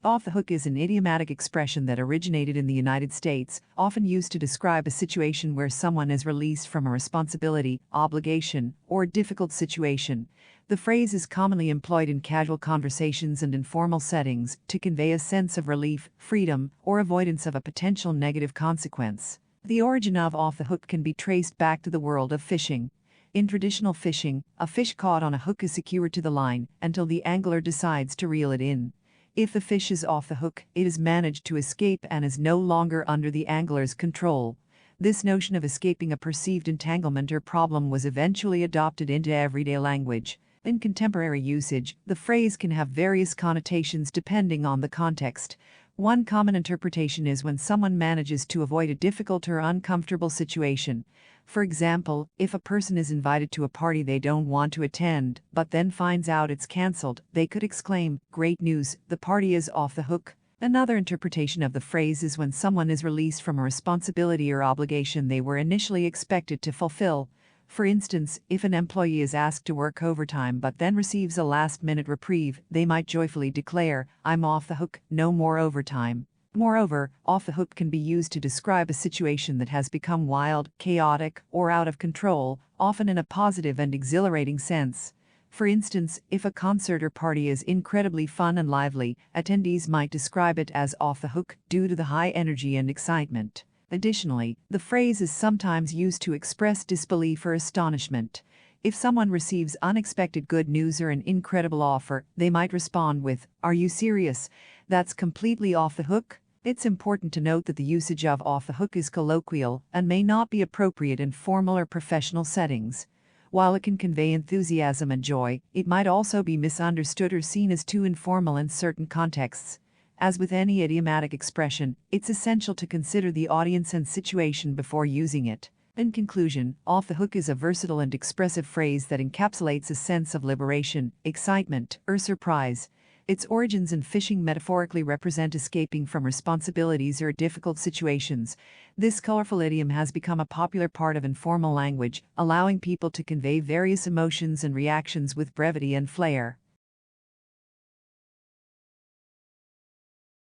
Off the hook is an idiomatic expression that originated in the United States, often used to describe a situation where someone is released from a responsibility, obligation, or difficult situation. The phrase is commonly employed in casual conversations and informal settings to convey a sense of relief, freedom, or avoidance of a potential negative consequence. The origin of off the hook can be traced back to the world of fishing. In traditional fishing, a fish caught on a hook is secured to the line until the angler decides to reel it in. If the fish is off the hook, it has managed to escape and is no longer under the angler's control. This notion of escaping a perceived entanglement or problem was eventually adopted into everyday language. In contemporary usage, the phrase can have various connotations depending on the context. One common interpretation is when someone manages to avoid a difficult or uncomfortable situation. For example, if a person is invited to a party they don't want to attend, but then finds out it's cancelled, they could exclaim, "Great news, the party is off the hook." Another interpretation of the phrase is when someone is released from a responsibility or obligation they were initially expected to fulfill. For instance, if an employee is asked to work overtime but then receives a last-minute reprieve, they might joyfully declare, "I'm off the hook, no more overtime." Moreover, off the hook can be used to describe a situation that has become wild, chaotic, or out of control, often in a positive and exhilarating sense. For instance, if a concert or party is incredibly fun and lively, attendees might describe it as off the hook due to the high energy and excitement. Additionally, the phrase is sometimes used to express disbelief or astonishment. If someone receives unexpected good news or an incredible offer, they might respond with, "Are you serious? That's completely off the hook." It's important to note that the usage of off the hook is colloquial and may not be appropriate in formal or professional settings. While it can convey enthusiasm and joy, it might also be misunderstood or seen as too informal in certain contexts. As with any idiomatic expression, it's essential to consider the audience and situation before using it. In conclusion, off the hook is a versatile and expressive phrase that encapsulates a sense of liberation, excitement, or surprise. Its origins in fishing metaphorically represent escaping from responsibilities or difficult situations. This colorful idiom has become a popular part of informal language, allowing people to convey various emotions and reactions with brevity and flair.